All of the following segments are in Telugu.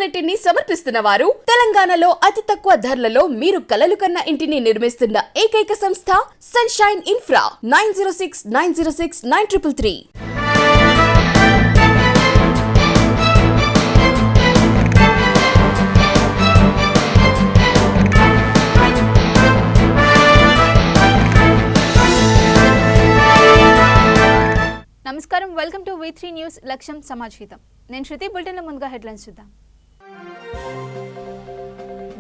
ప్రాపర్టీని సమర్పిస్తున్న వారు తెలంగాణలో అతి తక్కువ ధరలలో మీరు కలలు కన్న ఇంటిని నిర్మిస్తున్న ఏకైక సంస్థ సన్షైన్ ఇన్ఫ్రా 9069069333. నమస్కారం, వెల్కమ్ టు V3 న్యూస్ లక్ష్యం సమాచారం. నేను శృతి. బులెటిన్ల ముందుగా హెడ్లైన్స్ చూద్దాం.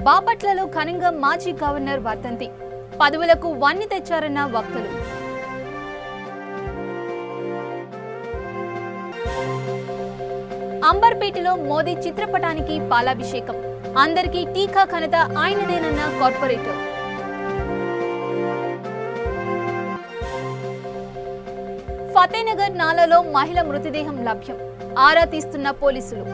బాపట్లలో ఘనంగా మాజీ గవర్నర్ వర్ధంతి, పదవులకు వన్నె తెచ్చారన్న వక్తలు. అంబర్పేటలో మోదీ చిత్రపటానికి పాలాభిషేకం, అందరికీ టీకా ఘనత ఆయనదేనన్న కార్పొరేటర్. ఫతేనగర్ నాలలో మహిళ మృతదేహం లభ్యం, ఆరా తీస్తున్న పోలీసులు.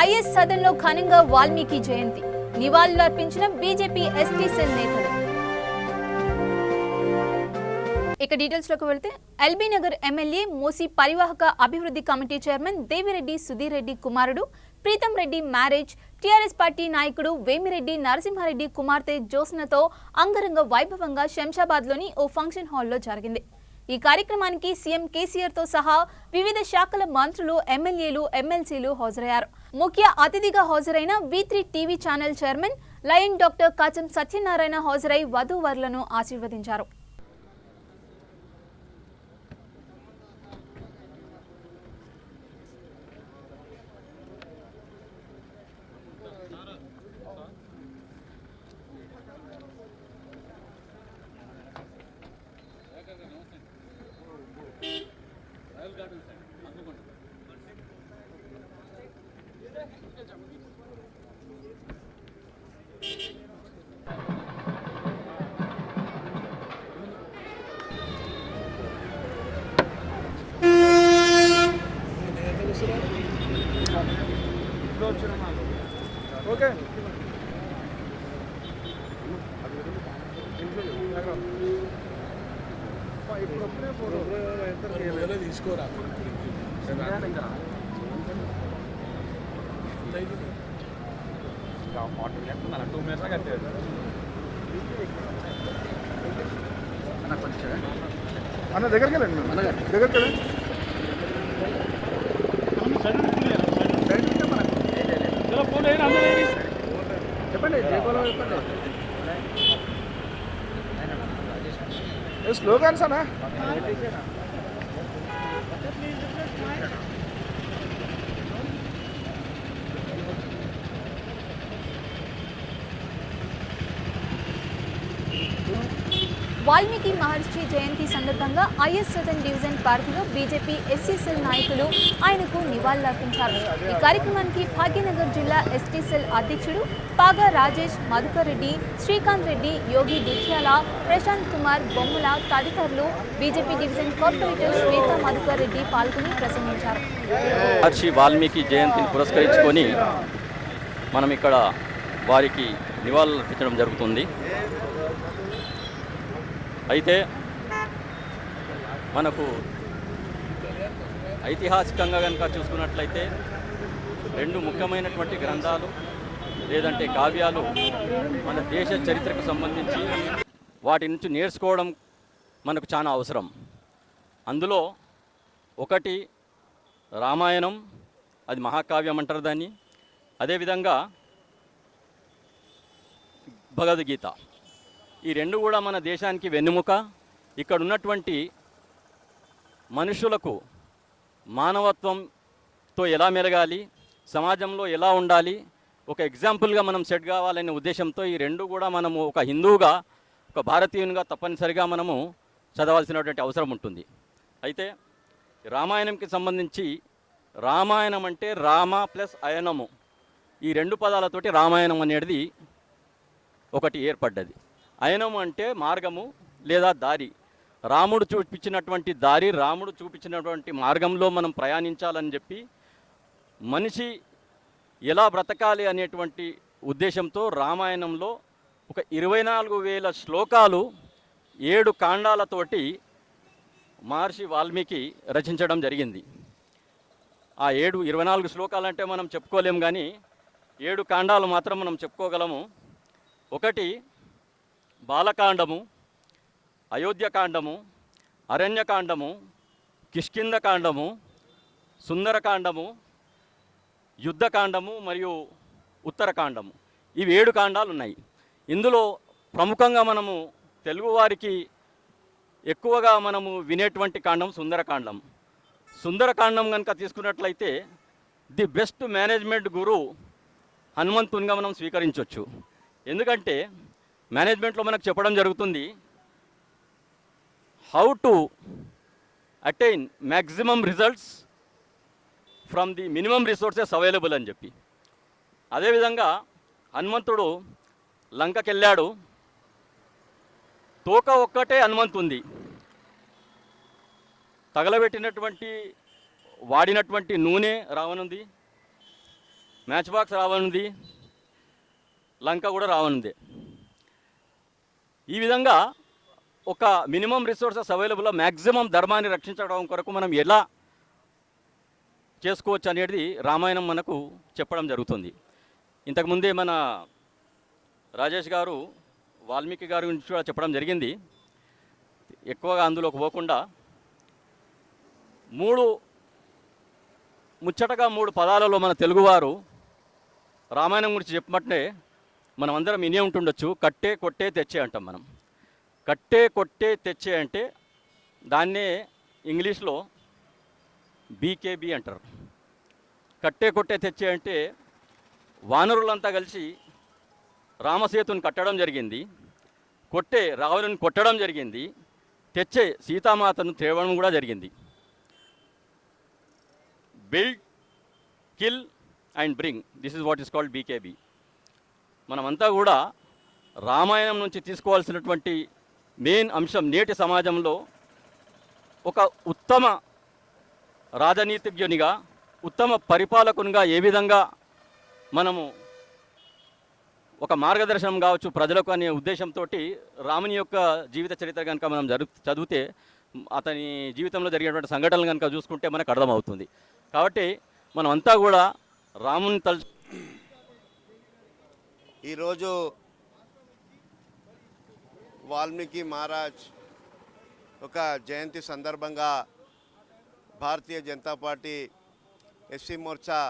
ఐఎస్ సదన్లో ఘనంగా వాల్మీకి జయంతి, నివాళులర్పించిన బీజేపీ ఎస్టీ సెల్ నేతలు. ఇక డీటెయిల్స్ లోకి వెళ్తే, ఎల్బీ నగర్ ఎమ్మెల్యే మూసీ పరివాహక అభివృద్ధి కమిటీ చైర్మన్ దేవిరెడ్డి సుధీర్ రెడ్డి కుమారుడు Preetham Reddy marriage TRS party నాయకుడు వేమిరెడ్డి నరసింహారెడ్డి కుమార్తె జ్యోత్స్నతో అంగరంగ వైభవంగా శంషాబాద్లోని ఓ ఫంక్షన్ హాల్లో జరిగింది. ఈ కార్యక్రమానికి సీఎం కేసీఆర్ తో సహా వివిధ శాఖల మంత్రులు, ఎమ్మెల్యేలు, ఎమ్మెల్సీలు హాజరయ్యారు. ముఖ్య అతిథిగా హాజరైన V3 TV channel chairman lion doctor Kacham Satyanarayana హాజరై వధూవరులను ఆశీర్వదించారు. ఓకే తీసుకోరా అన్న దగ్గరికి వెళ్ళండి, దగ్గరికి వెళ్ళండి. చెప్పండి, జయపాలం చెప్పండి. స్లోగాన్స్ అన్నా. వాల్మీకి మహర్షి జయంతి సందర్భంగా ఐఎస్ సదన్ డివిజన్ పార్కులో బీజేపీ ఎస్సీ సెల్ నాయకులు ఆయనకు నివాళులర్పించారు. ఈ కార్యక్రమానికి భాగ్యనగర్ జిల్లా ఎస్టీ సెల్ అధ్యక్షుడు పాగా రాజేష్, మధుకర్ రెడ్డి, శ్రీకాంత్ రెడ్డి, యోగి దుధ్యాల, ప్రశాంత్ కుమార్, బొమ్మల తదితరులు, బీజేపీ డివిజన్ కార్పొరేటర్ శ్వేత మధుకర్ రెడ్డి పాల్గొని ప్రసంగించారు. మహర్షి వాల్మీకి జయంతిని పురస్కరించుకొని మనం ఇక్కడ వారికి నివాళులర్పించడం జరుగుతుంది. అయితే మనకు ఐతిహాసికంగా కనుక చూసుకున్నట్లయితే రెండు ముఖ్యమైనటువంటి గ్రంథాలు లేదంటే కావ్యాలు మన దేశ చరిత్రకు సంబంధించి వాటి నుంచి నేర్చుకోవడం మనకు చాలా అవసరం. అందులో ఒకటి రామాయణం, అది మహాకావ్యం అంటారు దాన్ని. అదేవిధంగా భగవద్గీత. ఈ రెండు కూడా మన దేశానికి వెన్నెముక. ఇక్కడ ఉన్నటువంటి మనుషులకు మానవత్వంతో ఎలా మెలగాలి, సమాజంలో ఎలా ఉండాలి, ఒక ఎగ్జాంపుల్గా మనం సెట్ కావాలనే ఉద్దేశంతో ఈ రెండు కూడా మనము ఒక హిందువుగా, ఒక భారతీయునిగా తప్పనిసరిగా మనము చదవాల్సినటువంటి అవసరం ఉంటుంది. అయితే రామాయణంకి సంబంధించి రామాయణం అంటే రామ ప్లస్ అయనము, ఈ రెండు పదాలతోటి రామాయణం అనేది ఒకటి ఏర్పడ్డది. అయనము అంటే మార్గము లేదా దారి. రాముడు చూపించినటువంటి దారి, రాముడు చూపించినటువంటి మార్గంలో మనం ప్రయాణించాలని చెప్పి మనిషి ఎలా బ్రతకాలి అనేటువంటి ఉద్దేశంతో రామాయణంలో ఒక 24,000 శ్లోకాలు 7 కాండాలతోటి మహర్షి వాల్మీకి రచించడం జరిగింది. ఆ 24 శ్లోకాలంటే మనం చెప్పుకోలేం, కానీ 7 కాండాలు మాత్రం మనం చెప్పుకోగలము. ఒకటి బాలకాండము, అయోధ్యకాండము, అరణ్యకాండము, కిష్కింధకాండము, సుందరకాండము, యుద్ధకాండము మరియు ఉత్తరకాండము. ఇవి 7 కాండాలు ఉన్నాయి. ఇందులో ప్రముఖంగా మనము తెలుగువారికి ఎక్కువగా మనము వినేటువంటి కాండం సుందరకాండం. సుందరకాండం కనుక తీసుకున్నట్లయితే ది బెస్ట్ మేనేజ్మెంట్ గురు హనుమంతునిగా మనం స్వీకరించవచ్చు. ఎందుకంటే మేనేజ్మెంట్లో మనకు చెప్పడం జరుగుతుంది how to attain maximum results from the minimum resources available అని చెప్పి. అదేవిధంగా హనుమంతుడు లంకకెళ్ళాడు. తోక ఒక్కటే హనుమంతుంది, తగలబెట్టినటువంటి వాడినటువంటి నూనె రావనుంది, మ్యాచ్ బాక్స్ రావనుంది, లంక కూడా రావనుంది. ఈ విధంగా ఒక మినిమం రిసోర్సెస్ అవైలబుల్ మ్యాక్సిమం ధర్మాన్ని రక్షించడం కొరకు మనం ఎలా చేసుకోవచ్చు అనేది రామాయణం మనకు చెప్పడం జరుగుతుంది. ఇంతకుముందే మన రాజేష్ గారు వాల్మీకి గారి గురించి కూడా చెప్పడం జరిగింది. ఎక్కువగా అందులోకి పోకుండా ముచ్చటగా 3 పదాలలో మన తెలుగువారు రామాయణం గురించి చెప్పమంటే మనం అందరం వినే ఉంటుండొచ్చు. కట్టే కొట్టే తెచ్చే అంటాం మనం. కట్టే కొట్టే తెచ్చే అంటే దాన్నే ఇంగ్లీష్లో బీకేబీ అంటారు. కట్టే కొట్టే తెచ్చే అంటే వానరులంతా కలిసి రామసేతుని కట్టడం జరిగింది, కొట్టే రావణుని కొట్టడం జరిగింది, తెచ్చే సీతామాతను తేవడం కూడా జరిగింది. Build, kill and bring, this is what is called BKB. మనమంతా కూడా రామాయణం నుంచి తీసుకోవాల్సినటువంటి మెయిన్ అంశం నేటి సమాజంలో ఒక ఉత్తమ రాజనీతిజ్ఞునిగా, ఉత్తమ పరిపాలకునిగా ఏ విధంగా మనము ఒక మార్గదర్శనం కావచ్చు ప్రజలకు అనే ఉద్దేశంతో రాముని యొక్క జీవిత చరిత్ర కనుక మనం చదివితే అతని జీవితంలో జరిగినటువంటి సంఘటనలు కనుక చూసుకుంటే మనకు అర్థమవుతుంది. కాబట్టి మనం అంతా కూడా రాముని ఈరోజు వాల్మీకి మహారాజ్ ఒక జయంతి సందర్భంగా భారతీయ జనతా పార్టీ ఎస్సీ మోర్చా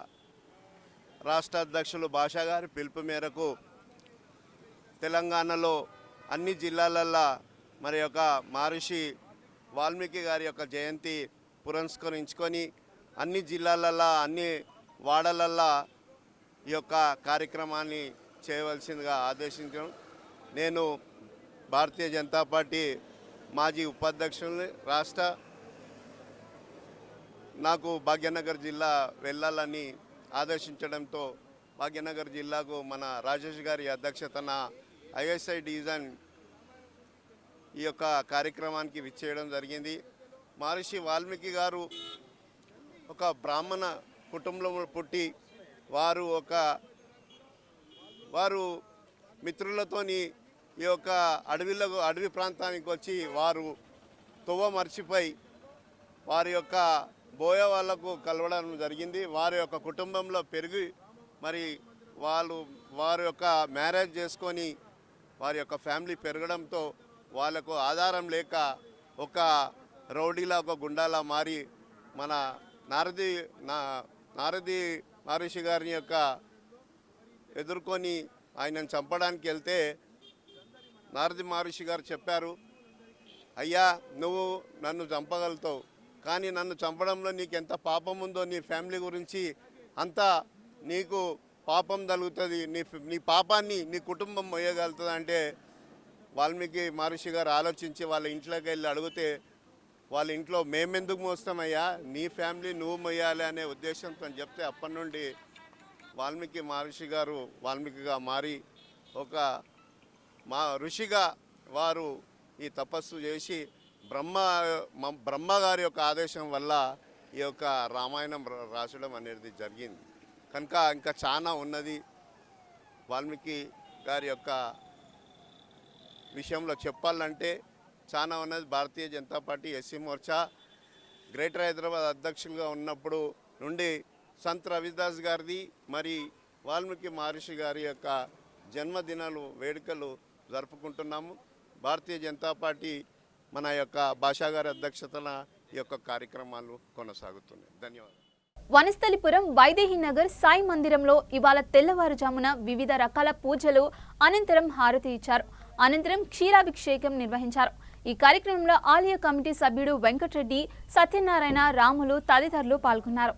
రాష్ట్ర అధ్యక్షులు భాషా గారి పిలుపు మేరకు తెలంగాణలో అన్ని జిల్లాలల్లో మరి యొక్క మహర్షి వాల్మీకి గారి యొక్క జయంతి పురస్కరించుకొని అన్ని జిల్లాలల్లో అన్ని వాడలల్లో ఈ యొక్క కార్యక్రమాన్ని చేయవలసిందిగా ఆదేశించడం. నేను భారతీయ జనతా పార్టీ మాజీ ఉపాధ్యక్షుని రాష్ట్ర నాకు భాగ్యనగర్ జిల్లా వెళ్ళాలని ఆదేశించడంతో భాగ్యనగర్ జిల్లాకు మన రాజేష్ గారి అధ్యక్షతన ఐఎస్ఐ డివిజన్ ఈ యొక్క కార్యక్రమానికి విచ్చేయడం జరిగింది. మహర్షి వాల్మీకి గారు ఒక బ్రాహ్మణ కుటుంబంలో పుట్టి వారు మిత్రులతోని ఈ యొక్క అడవి ప్రాంతానికి వచ్చి వారు తొవ్వ మర్చిపోయి వారి యొక్క బోయ వాళ్లకు కలవడం జరిగింది. వారి యొక్క కుటుంబంలో పెరిగి మరి వారి యొక్క మ్యారేజ్ చేసుకొని వారి యొక్క ఫ్యామిలీ పెరగడంతో వాళ్ళకు ఆధారం లేక ఒక రౌడీలా ఒక గుండాలా మారి మన నారది మహర్షి గారిని యొక్క ఎదుర్కొని ఆయనను చంపడానికి వెళ్తే నారది మహర్షి గారు చెప్పారు, అయ్యా నువ్వు నన్ను చంపగలుగుతావు, కానీ నన్ను చంపడంలో నీకు ఎంత పాపం ఉందో నీ ఫ్యామిలీ గురించి అంతా నీకు పాపం తగులుతుంది, నీ పాపాన్ని నీ కుటుంబం మొయ్యగలుగుతుంది అంటే వాల్మీకి మహర్షి గారు ఆలోచించి వాళ్ళ ఇంట్లోకి వెళ్ళి అడిగితే వాళ్ళ ఇంట్లో మేమెందుకు మోస్తామయ్యా, నీ ఫ్యామిలీ నువ్వు మొయ్యాలి అనే ఉద్దేశంతో చెప్తే అప్పటి నుండి వాల్మీకి మహర్షి గారు వాల్మీకిగా మారి ఒక ఋషిగా వారు ఈ తపస్సు చేసి బ్రహ్మగారి యొక్క ఆదేశం వల్ల ఈ యొక్క రామాయణం రాసడం అనేది జరిగింది. కనుక ఇంకా చాలా ఉన్నది వాల్మీకి గారి యొక్క విషయంలో చెప్పాలంటే చాలా ఉన్నది. Bharatiya Janata Party SC Morcha greater Hyderabad అధ్యక్షులుగా ఉన్నప్పుడు నుండి సంత్ రవిదాస్ గారిది మరి వాల్మీకి మహర్షి గారి యొక్క జన్మదినాలు వేడుకలు జరుపుకుంటున్నాము. భారతీయ జనతా పార్టీ మన యొక్క భాషా గారి అధ్యక్షతన ఈ యొక్క కార్యక్రమాలు కొనసాగుతున్నాయి. ధన్యవాదాలు. వనస్థలిపురం వైదేహి నగర్ సాయి మందిరంలో ఇవాళ తెల్లవారుజామున వివిధ రకాల పూజలు అనంతరం హారతి ఇచ్చారు. అనంతరం క్షీరాభిషేకం నిర్వహించారు. ఈ కార్యక్రమంలో ఆలయ కమిటీ సభ్యుడు వెంకటరెడ్డి, సత్యనారాయణ, రాములు తదితరులు పాల్గొన్నారు.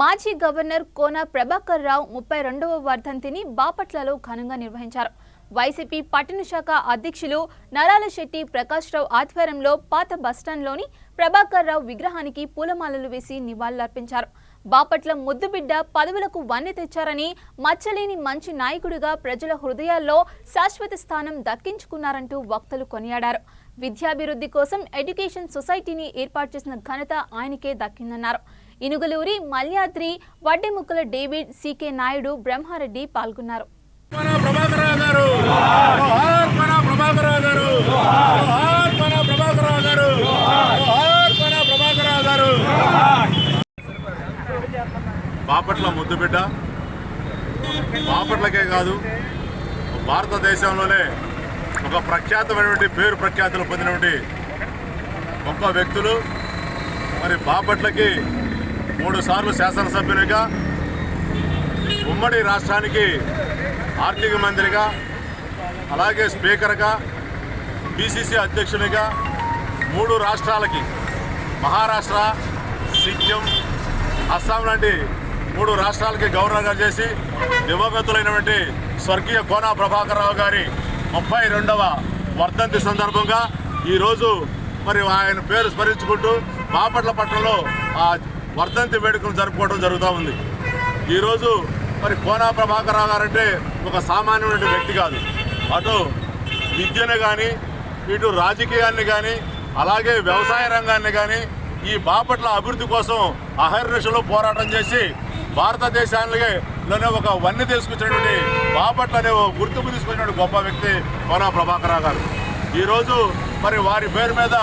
మాజీ గవర్నర్ కోన ప్రభాకర్ రావు 32వ వర్ధంతిని బాపట్లలో ఘనంగా నిర్వహించారు. వైసీపీ పట్టణ శాఖ అధ్యక్షులు నరాల శెట్టి ప్రకాష్ రావు ఆధ్వర్యంలో పాత బస్టాండ్లోని ప్రభాకర్ రావు విగ్రహానికి పూలమాలలు వేసి నివాళులర్పించారు. బాపట్ల ముద్దుబిడ్డ పదవులకు వన్నె తెచ్చారని, మచ్చలేని మంచి నాయకుడిగా ప్రజల హృదయాల్లో శాశ్వత స్థానం దక్కించుకున్నారంటూ వక్తలు కొనియాడారు. విద్యాభివృద్ధి కోసం ఎడ్యుకేషన్ సొసైటీని ఏర్పాటు చేసిన ఘనత ఆయనకే దక్కిందన్నారు. ఇనుగలూరి, మల్యాద్రి, వడ్డెముక్కల డేవిడ్, సికే నాయుడు, బ్రహ్మారెడ్డి పాల్గొన్నారు. బాపట్ల ముద్దుబిడ్డ బాపట్లకే కాదు భారతదేశంలోనే ఒక ప్రఖ్యాతమైనటువంటి పేరు ప్రఖ్యాతులు పొందినటువంటి గొప్ప వ్యక్తులు. మరి బాపట్లకి 3 సార్లు శాసనసభ్యునిగా, ఉమ్మడి రాష్ట్రానికి ఆర్థిక మంత్రిగా, అలాగే స్పీకర్గా, పిసిసి అధ్యక్షునిగా 3 రాష్ట్రాలకి మహారాష్ట్ర, సిక్కిం, అస్సాం లాంటి 3 రాష్ట్రాలకి గవర్నర్గా చేసి దివంగతులైనటువంటి స్వర్గీయ కోనా ప్రభాకర్ రావు గారి 32వ వర్ధంతి సందర్భంగా ఈరోజు మరి ఆయన పేరు స్మరించుకుంటూ బాపట్ల పట్టణంలో ఆ వర్ధంతి వేడుకను జరుపుకోవడం జరుగుతూ ఉంది. ఈరోజు మరి కోనా ప్రభాకర్ రావు గారంటే ఒక సామాన్యమైన వ్యక్తి కాదు. అటు విద్యను కానీ, ఇటు రాజకీయాన్ని కానీ, అలాగే వ్యవసాయ రంగాన్ని కానీ ఈ బాపట్ల అభివృద్ధి కోసం అహర్నిశలో పోరాటం చేసి భారతదేశానిలోనే ఒక వన్నె తీసుకొచ్చినటువంటి బాపట్ల అనే గుర్తింపు తీసుకొచ్చినటువంటి గొప్ప వ్యక్తి కోనా ప్రభాకర్ రావు గారు. ఈరోజు మరి వారి పేరు మీద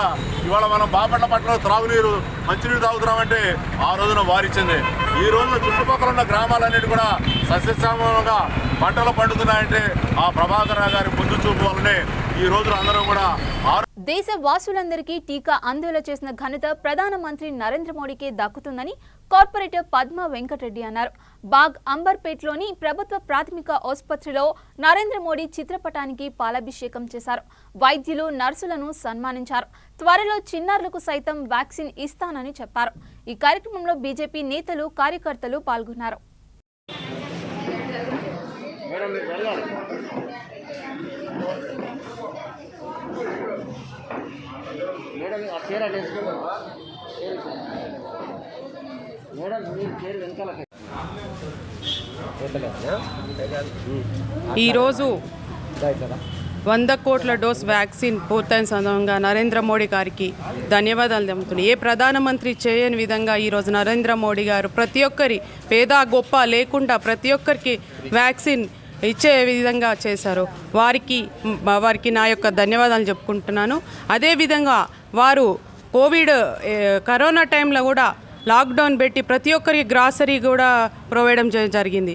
ఇవాళ మనం బాపట్ల పట్టణంలో త్రాగునీరు, మంచినీరు తాగుతున్నామంటే ఆ రోజున వారిచ్చింది. ఈ రోజు చుట్టుపక్కల ఉన్న గ్రామాలన్నిటి కూడా సస్యశ్యామలంగా పంటలు పండుతున్నాయంటే ఆ ప్రభాకర్ రావు గారి ముందు చూపు వల్లనే ఈ రోజున అందరూ కూడా దేశ వాసులందరికీ టీకా అందేలా చేసిన ఘనత ప్రధానమంత్రి నరేంద్ర మోడీకే దక్కుతుందని కార్పొరేటర్ పద్మా వెంకటరెడ్డి అన్నారు. బాగ్ అంబర్పేట్లోని ప్రభుత్వ ప్రాథమిక ఆసుపత్రిలో నరేంద్ర మోడీ చిత్రపటానికి పాలాభిషేకం చేశారు. వైద్యులు, నర్సులను సన్మానించారు. త్వరలో చిన్నారులకు సైతం వ్యాక్సిన్ ఇస్తానని చెప్పారు. ఈ కార్యక్రమంలో బీజేపీ నేతలు, కార్యకర్తలు పాల్గొన్నారు. ఈరోజు 100 కోట్ల డోస్ వ్యాక్సిన్ పూర్తయిన సందర్భంగా నరేంద్ర మోడీ గారికి ధన్యవాదాలు తెలుపుతున్నాను. ఏ ప్రధానమంత్రి చేయని విధంగా ఈరోజు నరేంద్ర మోడీ గారు ప్రతి ఒక్కరి పేద గొప్ప లేకుండా ప్రతి ఒక్కరికి వ్యాక్సిన్ ఇచ్చే విధంగా చేశారు. వారికి నా యొక్క ధన్యవాదాలు చెప్పుకుంటున్నాను. అదేవిధంగా వారు కరోనా టైంలో కూడా లాక్డౌన్ పెట్టి ప్రతి ఒక్కరికి గ్రాసరీ కూడా ప్రొవైడ్ చేయడం జరిగింది.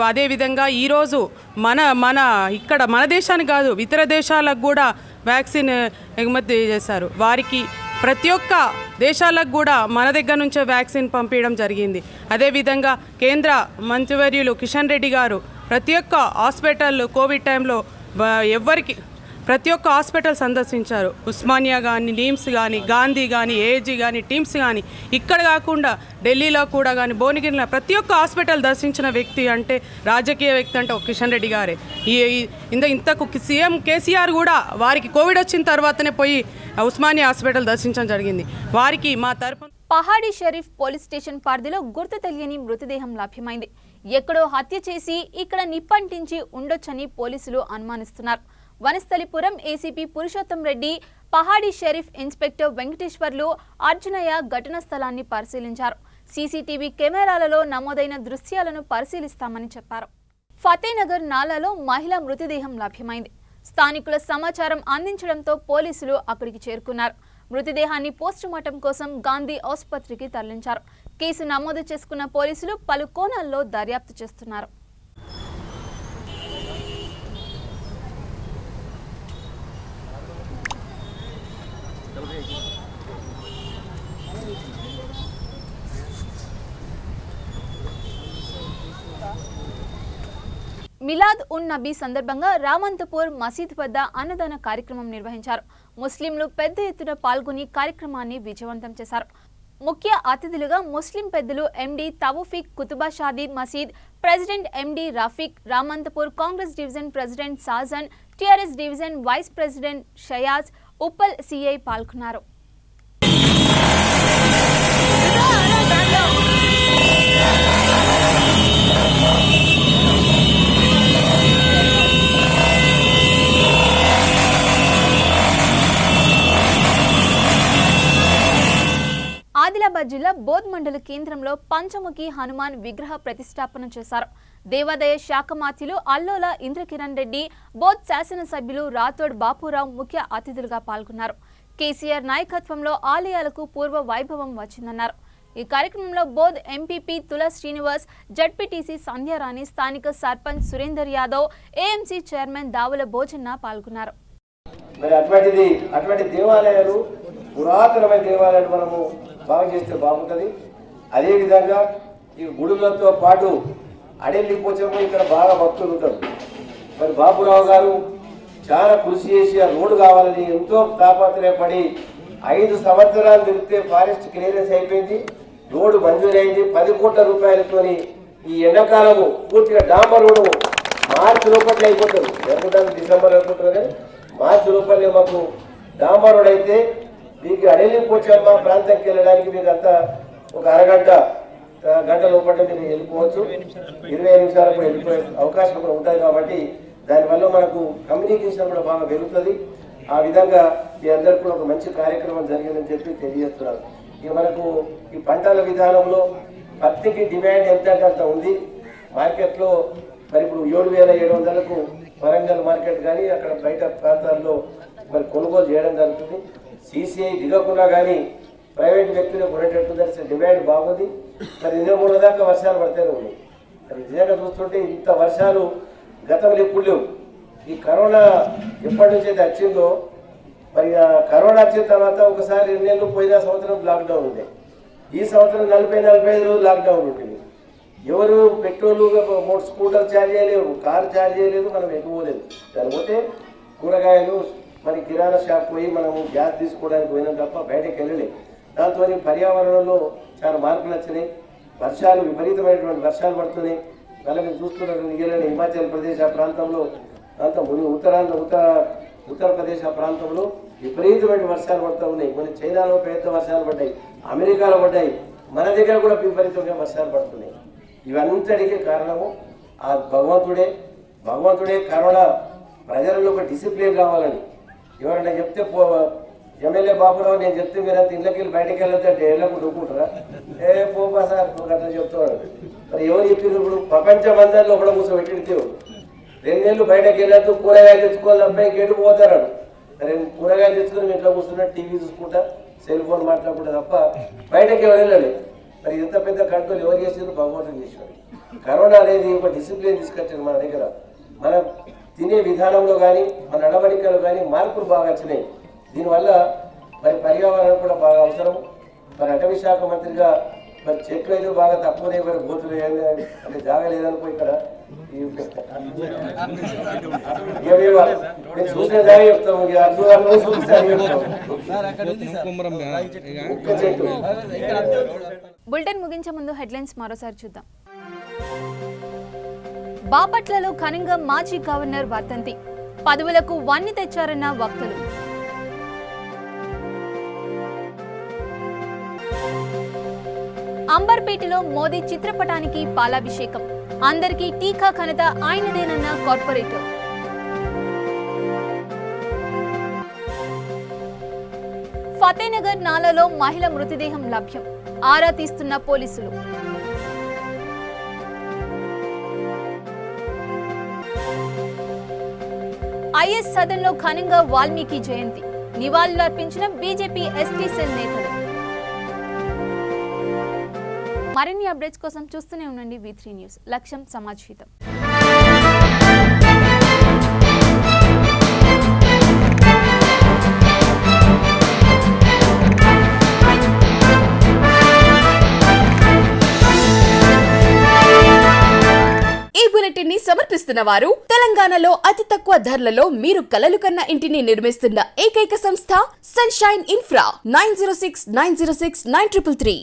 అదేవిధంగా ఈరోజు ఇక్కడ మన దేశానికి కాదు ఇతర దేశాలకు కూడా వ్యాక్సిన్ ఎగుమతి చేశారు. వారికి ప్రతి ఒక్క దేశాలకు కూడా మన దగ్గర నుంచే వ్యాక్సిన్ పంపించడం జరిగింది. అదేవిధంగా కేంద్ర మంత్రివర్యులు కిషన్ రెడ్డి గారు ప్రతి ఒక్క హాస్పిటల్ కోవిడ్ టైంలో ప్రతి ఒక్క హాస్పిటల్ సందర్శించారు. ఉస్మానియా కానీ, నిమ్స్ కానీ, గాంధీ కానీ, ఏజీ కానీ, టీమ్స్ కానీ, ఇక్కడ కాకుండా ఢిల్లీలో కూడా కానీ, భువనగిరిలో ప్రతి ఒక్క హాస్పిటల్ దర్శించిన వ్యక్తి అంటే రాజకీయ వ్యక్తి అంటే కిషన్ రెడ్డి గారే. ఇంతకు సీఎం కేసీఆర్ కూడా వారికి కోవిడ్ వచ్చిన తర్వాతనే పోయి ఉస్మానియా హాస్పిటల్ దర్శించడం జరిగింది. వారికి మా తరఫున పహాడీ షరీఫ్ పోలీస్ స్టేషన్ పరిధిలో గుర్తు తెలియని మృతదేహం లభ్యమైంది. ఎక్కడో హత్య చేసి ఇక్కడ నిప్పంటించి ఉండొచ్చని పోలీసులు అనుమానిస్తున్నారు. వనస్థలిపురం ఏసీపీ పురుషోత్తం రెడ్డి, పహాడీ షరీఫ్ ఇన్స్పెక్టర్ వెంకటేశ్వర్లు, అర్జునయ్య ఘటనా స్థలాన్ని పరిశీలించారు. సీసీటీవీ కెమెరాలలో నమోదైన దృశ్యాలను పరిశీలిస్తామని చెప్పారు. ఫతేనగర్ నాలాలో మహిళ మృతదేహం లభ్యమైంది. స్థానికుల సమాచారం అందించడంతో పోలీసులు అక్కడికి చేరుకున్నారు. మృతదేహాన్ని పోస్టుమార్టం కోసం గాంధీ ఆసుపత్రికి తరలించారు. కేసు నమోదు చేసుకున్న పోలీసులు పలు కోణాల్లో దర్యాప్తు చేస్తున్నారు. మిలాద్ ఉన్ నబీ సందర్భంగా రామంతపూర్ మసీద్ వద్ద అన్నదాన కార్యక్రమం నిర్వహించారు. ముస్లింలు పెద్ద ఎత్తున పాల్గొని కార్యక్రమాన్ని విజయవంతం చేశారు. ముఖ్య అతిథులుగా ముస్లిం పెద్దలు ఎండి Taufiq Kutuba Shadi Masjid president MD Rafeeq, Ramanthapur Congress division president Sajan, TRS division vice president Shayaz, Uppal CI పాల్గొన్నారు. జిల్లా బోధ్ మండల కేంద్రంలో పంచముఖి హనుమాన్ విగ్రహ ప్రతిష్టాపన చేశారు. దేవాదాయ శాఖ మంత్రులు అల్లోల ఇంద్రకిరణ్ రెడ్డి, బోధ్ శాసనసభ్యులు రాథోడ్ బాపురావు ముఖ్య అతిథులుగా పాల్గొన్నారు. కేసీఆర్ నాయకత్వంలో ఆలయాలకు పూర్వ వైభవం వచ్చిందన్నారు. ఈ కార్యక్రమంలో బోధ్ ఎంపీపీ తులా శ్రీనివాస్, జడ్పీటీసీ సంధ్యారాణి, స్థానిక సర్పంచ్ సురేందర్ యాదవ్, ఏఎంసీ చైర్మన్ దావుల భోజన్న పాల్గొన్నారు. మరి అటువంటి దేవాలయాలు, పురాతనమైన దేవాలయాలు మనము బాగు చేస్తే బాగుంటుంది. అదేవిధంగా ఈ గుడులతో పాటు అడెల్లిపోచము ఇక్కడ బాగా భక్తులు ఉంటారు. మరి బాపురావు గారు చాలా కృషి చేసి ఆ రోడ్డు కావాలని ఎంతో తాపత్రయపడి 5 సంవత్సరాలు తిరిగితే ఫారెస్ట్ క్లియరెన్స్ అయిపోయింది, రోడ్డు మంజూరు అయింది. 10 కోట్ల రూపాయలతో ఈ ఎండాకాలము పూర్తిగా డాంబర్ రోడ్డు మార్చి లోపల అయిపోతుంది. అనుకుంటాను డిసెంబర్ అనుకుంటారు కానీ మార్చి లోపలే మాకు డాంబర్ రోడ్ అయితే మీకు అడెల్లిపోచమ్మ ప్రాంతానికి వెళ్ళడానికి మీకు అంతా ఒక గంట లోపల మీరు వెళ్ళిపోవచ్చు. 20 నిమిషాలకు వెళ్ళిపోయే అవకాశం కూడా ఉంటుంది. కాబట్టి దానివల్ల మనకు కమ్యూనికేషన్ కూడా బాగా పెరుగుతుంది. ఆ విధంగా మీ అందరికీ కూడా ఒక మంచి కార్యక్రమం జరిగిందని చెప్పి తెలియజేస్తున్నారు. ఇక మనకు ఈ పంటల విధానంలో పత్తికి డిమాండ్ ఎంత అంత ఉంది మార్కెట్లో. మరి ఇప్పుడు 7,700కు వరంగల్ మార్కెట్ కానీ అక్కడ బయట ప్రాంతాల్లో మరి కొనుగోలు చేయడం జరుగుతుంది. CCI దిగకుండా కానీ ప్రైవేట్ వ్యక్తులు కొనేటట్టు డిమాండ్ బాగుంది. మరి 23 దాకా వర్షాలు పడితేనే ఉన్నాయి. మరి నిజంగా చూస్తుంటే ఇంత వర్షాలు గతంలో ఎప్పుడు లేవు. ఈ కరోనా ఎప్పటి నుంచి అయితే వచ్చిందో మరి కరోనా వచ్చిన తర్వాత ఒకసారి 2 నెలలు పోయిన సంవత్సరం లాక్డౌన్ ఉంది. ఈ సంవత్సరం 40-45 రోజులు లాక్డౌన్ ఉంటుంది. ఎవరు పెట్రోల్ స్కూటర్ ఛార్జ్ చేయలేరు, కారు ఛార్జ్ చేయలేదు, మనం ఎక్కువలేదు. దానిపోతే కూరగాయలు మరి కిరాణా షాప్ పోయి మనము గ్యాస్ తీసుకోవడానికి పోయినాం తప్ప బయటకు వెళ్ళలేదు. దాంతో పర్యావరణంలో చాలా మార్పులు వచ్చినాయి. వర్షాలు విపరీతమైనటువంటి వర్షాలు పడుతున్నాయి. మళ్ళీ మీరు చూస్తున్నారు హిమాచల్ ప్రదేశ్ ఆ ప్రాంతంలో, అంత ఉత్తరప్రదేశ్ ఆ ప్రాంతంలో విపరీతమైన వర్షాలు పడుతూ ఉన్నాయి. కొన్ని చైనాలో పెద్ద వర్షాలు పడ్డాయి, అమెరికాలో పడ్డాయి, మన దగ్గర కూడా విపరీతంగా వర్షాలు పడుతున్నాయి. ఇవన్నిటికీ కారణము ఆ భగవంతుడే కరోనా ప్రజలలో ఒక డిసిప్లిన్ కావాలని ఎవరైనా చెప్తే ఎమ్మెల్యే బాపురావు నేను చెప్తే మీరంతా ఇళ్ళకి వెళ్ళి బయటకు వెళ్ళొద్దంటే ఇళ్ళకు డుక్కుంటారా? పోపా సార్ అట్లా చెప్తున్నాడు. మరి ఎవరు చెప్పిన ఇప్పుడు ప్రపంచం అందరిలో కూడా కూర్చోబెట్టి 2 నెలలు బయటకు వెళ్ళొద్దు, కూరగాయలు తెచ్చుకోవాలి అబ్బాయి గెటు పోతాడు. మరి కూరగాయలు తెచ్చుకొని ఇంట్లో కూర్చున్నా టీవీ చూసుకుంటా సెల్ ఫోన్ మాట్లాడుకుంటా తప్ప బయటకి ఎవరు వెళ్ళాలి. మరి ఎంత పెద్ద కంట్రోల్ ఎవరు చేసారు? భగవంతుడు చేశాడు. కరోనా అనేది ఒక డిసిప్లిన్ తీసుకొచ్చాడు మన దగ్గర. మన తినే విధానంలో కానీ మన నడవడికలు కానీ మార్పులు బాగా వచ్చినాయి. దీనివల్ల మరి పర్యావరణం కూడా బాగా అవసరం. మరి అటవీ శాఖ మంత్రిగా మరి చెట్లు అయితే బాగా తక్కువనే మరి బోతులు అంటే జాగలేదనుకో ఇక్కడ చూసిన దాని చెప్తాము. బులెటిన్ ముగించే ముందు హెడ్లైన్స్ మరోసారి చూద్దాం. బాపట్లలో ఘనంగా మాజీ గవర్నర్ వర్ధంతి, పదవులకు వన్నె తెచ్చారన్న వక్తలు. అంబర్పేటలో మోదీ చిత్రపటానికి పాలాభిషేకం, అందరికీ టీకా ఘనత ఆయనదేనన్న కార్పొరేటర్. ఫతేనగర్ నాలలో మహిళ మృతదేహం లభ్యం, ఆరా తీస్తున్న పోలీసులు. ఐఎస్ సదన్లో ఘనంగా వాల్మీకి జయంతి, నివాళులర్పించిన బీజేపీ ఎస్టీ సెల్ నేతలు. మరిన్ని అప్డేట్స్ కోసం చూస్తూనే ఉండండి V3 న్యూస్. లక్ష్యం సమాజహితం. ఈ బులెటిన్ ని సమర్పిస్తున్న వారు తెలంగాణలో అతి తక్కువ ధరలలో మీరు కలలు కన్న ఇంటిని నిర్మిస్తున్న ఏకైక సంస్థ సన్షైన్ ఇన్ఫ్రా. 9069069333.